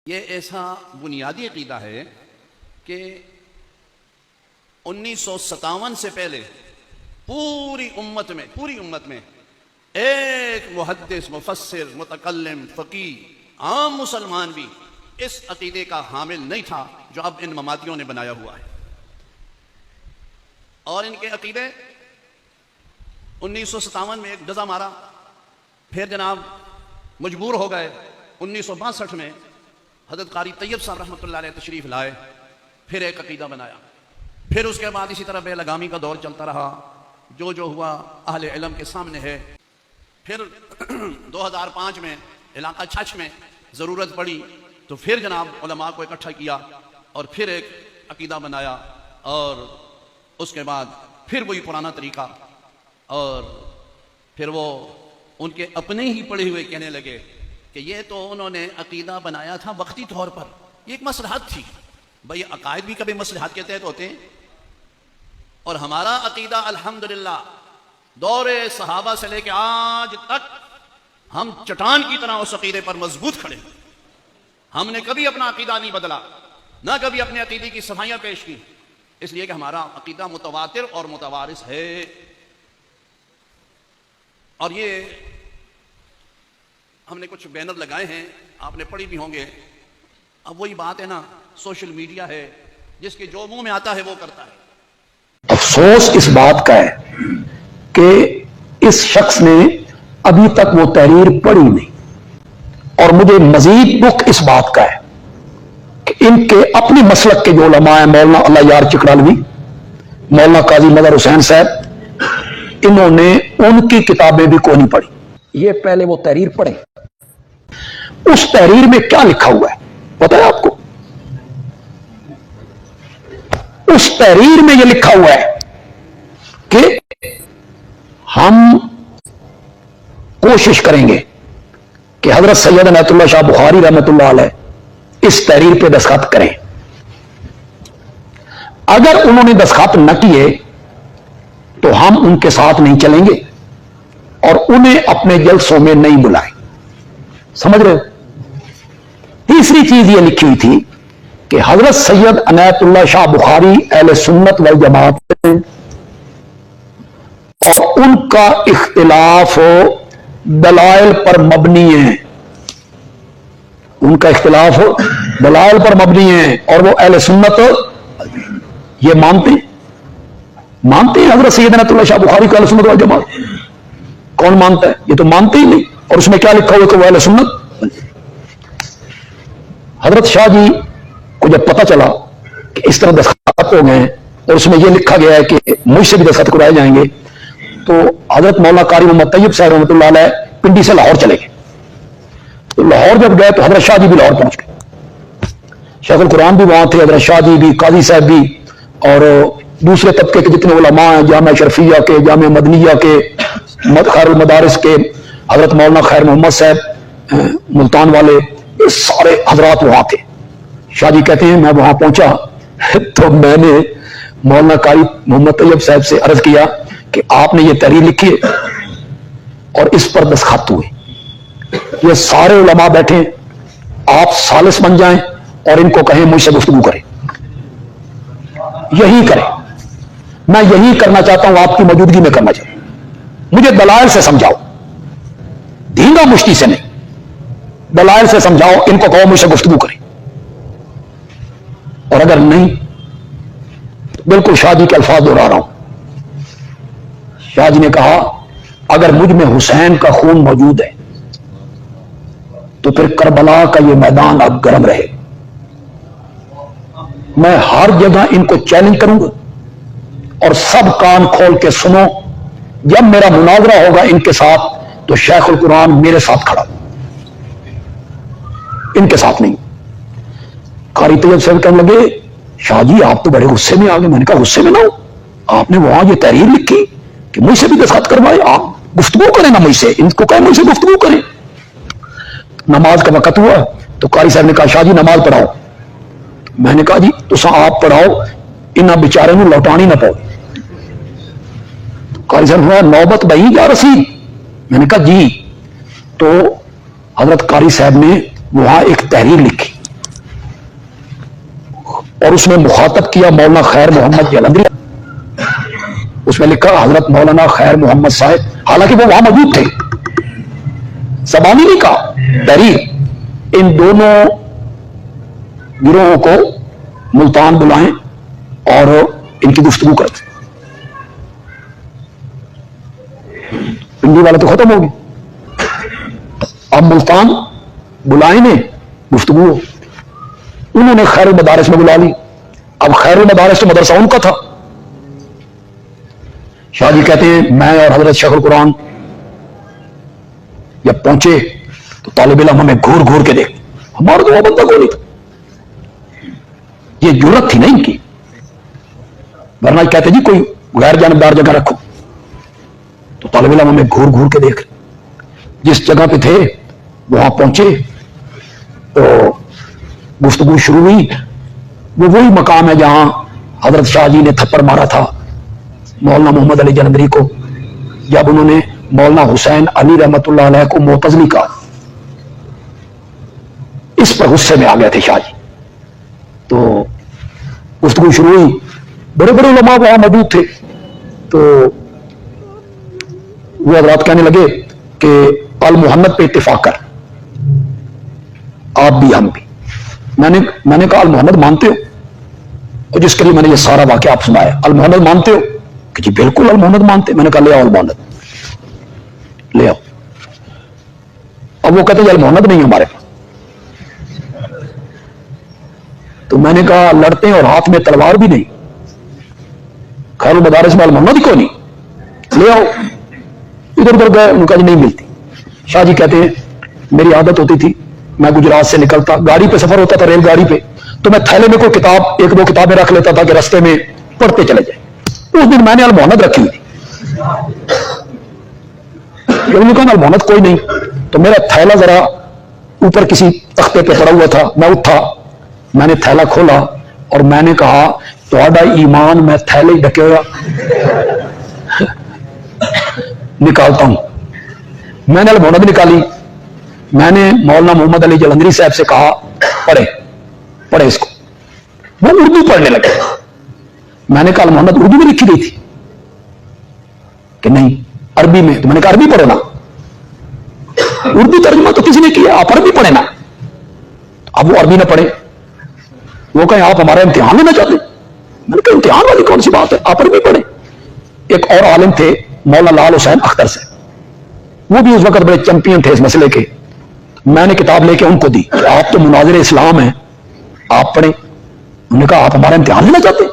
یہ ایسا بنیادی عقیدہ ہے کہ 1957 سے پہلے پوری امت میں ایک محدث، مفسر، متکلم، فقیہ، عام مسلمان بھی اس عقیدے کا حامل نہیں تھا جو اب ان مماتیوں نے بنایا ہوا ہے۔ اور ان کے عقیدے 1957 میں ایک ڈزا مارا، پھر جناب مجبور ہو گئے 1962 میں حضرت قاری طیب صاحب رحمۃ اللہ علیہ تشریف لائے، پھر ایک عقیدہ بنایا، پھر اس کے بعد اسی طرح بے لگامی کا دور چلتا رہا، جو ہوا اہل علم کے سامنے ہے۔ پھر 2005 میں علاقہ چھچ میں ضرورت پڑی تو پھر جناب علماء کو اکٹھا کیا اور پھر ایک عقیدہ بنایا، اور اس کے بعد پھر وہی پرانا طریقہ، اور پھر وہ ان کے اپنے ہی پڑھے ہوئے کہنے لگے کہ یہ تو انہوں نے عقیدہ بنایا تھا وقتی طور پر، یہ ایک مصلحت تھی۔ بھئی عقائد بھی کبھی مصلحت کے تحت ہوتے ہیں، اور ہمارا عقیدہ الحمدللہ دور صحابہ سے لے کے آج تک ہم چٹان کی طرح اس عقیدے پر مضبوط کھڑے ہیں۔ ہم نے کبھی اپنا عقیدہ نہیں بدلا، نہ کبھی اپنے عقیدے کی صفائیاں پیش کی، اس لیے کہ ہمارا عقیدہ متواتر اور متوارث ہے۔ اور یہ ہم نے کچھ بینر لگائے ہیں، آپ نے پڑھی بھی ہوں گے۔ اب وہی بات ہے نا، سوشل میڈیا ہے، جس کے جو منہ میں آتا ہے وہ کرتا ہے۔ افسوس اس بات کا ہے کہ اس شخص نے ابھی تک وہ تحریر پڑھی نہیں، اور مجھے مزید دکھ اس بات کا ہے کہ ان کے اپنی مسلک کے جو علماء ہیں، مولانا اللہ یار چکڑالوی، مولانا قاضی مظہر حسین صاحب، انہوں نے ان کی کتابیں بھی کوئی نہیں پڑھی۔ یہ پہلے وہ تحریر پڑھیں، اس تحریر میں کیا لکھا ہوا ہے پتہ ہے آپ کو؟ اس تحریر میں یہ لکھا ہوا ہے کہ ہم کوشش کریں گے کہ حضرت سید عنایت اللہ شاہ بخاری رحمۃ اللہ علیہ اس تحریر پہ دستخط کریں۔ اگر انہوں نے دستخط نہ کیے تو ہم ان کے ساتھ نہیں چلیں گے اور انہیں اپنے جلسوں میں نہیں بلائیں۔ سمجھ رہے ہو؟ تیسری چیز یہ لکھی ہوئی تھی کہ حضرت سید عنایت اللہ شاہ بخاری اہل سنت والجماعت ہیں، اور ان کا اختلاف دلائل پر مبنی ہے، ان کا اختلاف دلائل پر مبنی ہے، اور وہ اہل سنت یہ مانتے ہیں حضرت سید عنایت اللہ شاہ بخاری کو اہل سنت والجماعت۔ کون مانتا ہے؟ یہ تو مانتے ہی نہیں، اور اس میں کیا لکھا ہوا کہ وہ اہل سنت۔ حضرت شاہ جی کو جب پتہ چلا کہ اس طرح دستخط ہو گئے ہیں اور اس میں یہ لکھا گیا ہے کہ مجھ سے بھی دستخط کرائے جائیں گے، تو حضرت مولانا قاری محمد طیب صاحب رحمۃ اللہ علیہ پنڈی سے لاہور چلے گئے۔ تو لاہور جب گئے تو حضرت شاہ جی بھی لاہور پہنچ گئے، شیخ القرآن بھی وہاں تھے، حضرت شاہ جی بھی، قاضی صاحب بھی، اور دوسرے طبقے کے جتنے علماء ہیں، جامعہ شرفیہ کے، جامعہ مدنیہ کے، خیر المدارس کے، حضرت مولانا خیر محمد صاحب ملتان والے، یہ سارے حضرات وہاں تھے۔ شاہ جی کہتے ہیں میں وہاں پہنچا تو میں نے مولانا قاری محمد طیب صاحب سے عرض کیا کہ آپ نے یہ تحریر لکھی ہے اور اس پر دستخط ہوئے، یہ سارے علماء بیٹھے، آپ ثالث بن جائیں اور ان کو کہیں مجھ سے گفتگو کریں، یہی کریں، میں یہی کرنا چاہتا ہوں، آپ کی موجودگی میں کرنا چاہتا ہوں، مجھے دلائل سے سمجھاؤ، دھینگا مشتی سے نہیں، دلائل سے سمجھاؤ، ان کو کہو مجھ سے گفتگو کریں۔ اور اگر نہیں، بالکل شاہ جی کے الفاظ دہرا رہا ہوں، شاہ جی نے کہا اگر مجھ میں حسین کا خون موجود ہے تو پھر کربلا کا یہ میدان اب گرم رہے، میں ہر جگہ ان کو چیلنج کروں گا، اور سب کان کھول کے سنو، جب میرا مناظرہ ہوگا ان کے ساتھ تو شیخ القرآن میرے ساتھ کھڑا، ان کے ساتھ نہیں۔ قاری طیب صاحب کہنے لگے شاہ جی آپ تو بڑے غصے میں آ گئے۔ میں نے کہا غصے میں نہ ہو، آپ نے وہاں یہ تحریر لکھی کہ مجھ سے بھی دستخط کروائے، آپ گفتگو کریں نا مجھ سے، ان کو کہیں مجھ سے گفتگو کریں۔ نماز کا وقت ہوا تو قاری صاحب نے کہا شاہ جی نماز پڑھاؤ۔ میں نے کہا جی تسا آپ پڑھاؤ، انہاں بیچارے نوں لوٹانی نہ پاؤ۔ قاری صاحب نے نوبت بئی یا رسید؟ میں نے کہا جی۔ تو حضرت قاری صاحب نے وہاں ایک تحریر لکھی اور اس میں مخاطب کیا مولانا خیر محمد جلندری، اس میں لکھا حضرت مولانا خیر محمد صاحب، حالانکہ وہ وہاں موجود تھے، زبانی نہیں کہا، تحریر، ان دونوں گروہوں کو ملتان بلائیں اور ان کی گفتگو کرتے. پنڈی والے تو ختم ہو گئے، اب ملتان بلائیں نے گفتگو، انہوں نے خیر المدارس میں بلا لی. اب خیر المدارس تو مدرسہ ان کا تھا. شاہ جی کہتے ہیں میں اور حضرت شیخ القرآن جب پہنچے تو طالب علم ہمیں گھور گھور کے دیکھ، ہمارا تو وہ بندہ کو نہیں تھا، یہ جرت تھی نا ان کی، ورنہ کہتے جی کوئی غیر جانبدار جگہ رکھو. تو طالب علم ہمیں گھور گھور کے دیکھ، جس جگہ پہ تھے وہاں پہنچے تو گفتگو شروع ہوئی. وہ وہی مقام ہے جہاں حضرت شاہ جی نے تھپڑ مارا تھا مولانا محمد علی جلندری کو، جب انہوں نے مولانا حسین علی رحمت اللہ علیہ کو معتزلی کہا. اس پر غصے میں آ گئے تھے شاہ جی. تو گفتگو شروع ہوئی، بڑے بڑے علماء وہاں موجود تھے. تو وہ حضرات کہنے لگے کہ المحمد پہ اتفاق کر، آپ بھی ہم بھی. میں نے کہا المحمد مانتے ہو؟ اور جس کے لیے میں نے یہ سارا واقعہ آپ سنایا، المحمد مانتے ہو؟ کہ جی بالکل المحمد مانتے. میں نے کہا لے آؤ المحمد، لے آؤ. اب وہ کہتے ہیں المحمد نہیں ہمارے پاس. تو میں نے کہا لڑتے ہیں اور ہاتھ میں تلوار بھی نہیں، خیر المدارس میں المحمد کو نہیں، لے آؤ. ادھر ادھر گئے، ان کا جی نہیں ملتی. شاہ جی کہتے ہیں میری عادت ہوتی تھی، میں گجرات سے نکلتا، گاڑی پہ سفر ہوتا تھا، ریل گاڑی پہ، تو میں تھیلے میں کوئی کتاب، ایک دو کتابیں رکھ لیتا تھا کہ رستے میں پڑھتے چلے جائیں. اس دن میں نے المحمد رکھی ہوئی تھی، جب نے کہا المحمد کوئی نہیں، تو میرا تھیلا ذرا اوپر کسی تختے پہ پڑا ہوا تھا. میں اٹھا، میں نے تھیلا کھولا اور میں نے کہا تہاڈا ایمان میں تھیلے ہی ڈکے ہوا نکالتا ہوں. میں نے المحمد نکالی. میں نے مولانا محمد علی جلندری صاحب سے کہا پڑھے اس کو. وہ اردو پڑھنے لگے. میں نے کہا المحمد اردو میں لکھی گئی تھی کہ نہیں عربی میں. تو میں نے کہا عربی پڑھو نا، اردو ترجمہ تو کسی نے کیا، آپ عربی پڑھے نا. اب وہ عربی نہ پڑھے، وہ کہیں آپ ہمارا امتحان لینا چاہتے. میں نے کہا امتحان والی کون سی بات ہے، آپ عربی پڑھے. ایک اور عالم تھے مولانا لال حسین اختر سے، وہ بھی اس وقت بڑے چیمپئن تھے اس مسئلے کے. میں نے کتاب لے کے ان کو دی، آپ تو مناظر اسلام ہیں، آپ پڑھیں. انہوں نے کہا آپ ہمارا امتحان لینا چاہتے.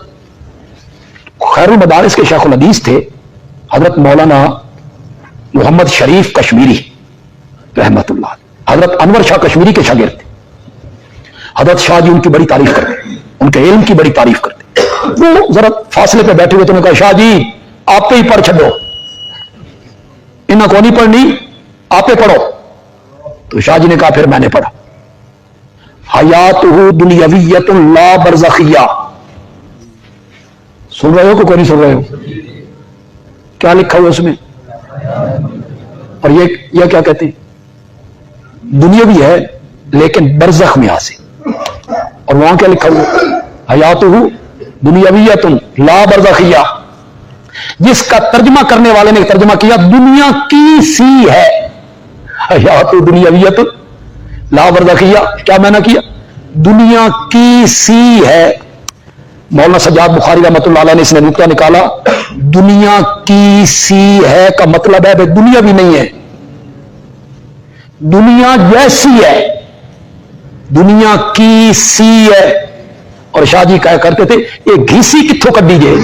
خیر المدارس کے شیخ الحدیث تھے حضرت مولانا محمد شریف کشمیری رحمت اللہ، حضرت انور شاہ کشمیری کے شاگرد تھے. حضرت شاہ جی ان کی بڑی تعریف کرتے، ان کے علم کی بڑی تعریف کرتے. وہ ذرا فاصلے پہ بیٹھے ہوئے تو انہوں نے کہا شاہ جی آپ پہ ہی پڑھ چھڈو، انہاں کو نہیں پڑھنی، آپ پہ پڑھو. تو شاہ جی نے کہا پھر میں نے پڑھا حیاتہ دنیاویۃ لا برزخیہ. سن رہے ہو کہ کوئی نہیں سن رہے ہو؟ کیا لکھا ہوا اس میں؟ اور یہ کیا کہتے ہیں؟ دنیا بھی ہے لیکن برزخ میں حاصل. اور وہاں کیا لکھا ہوا؟ حیاتہ دنیاویۃ لا برزخیہ، جس کا ترجمہ کرنے والے نے ترجمہ کیا دنیا کی سی ہے. حیات دنیاویت لا برزخیہ، کیا میں نے کیا؟ دنیا کی سی ہے. مولانا سجاد بخاری رحمۃ اللہ علیہ نے اس نے نقطہ نکالا، دنیا کی سی ہے کا مطلب ہے دنیا بھی نہیں ہے، دنیا جیسی ہے، دنیا کی سی ہے. اور شاہ جی کہا کرتے تھے یہ گھیسی کتوں کر دیجیے.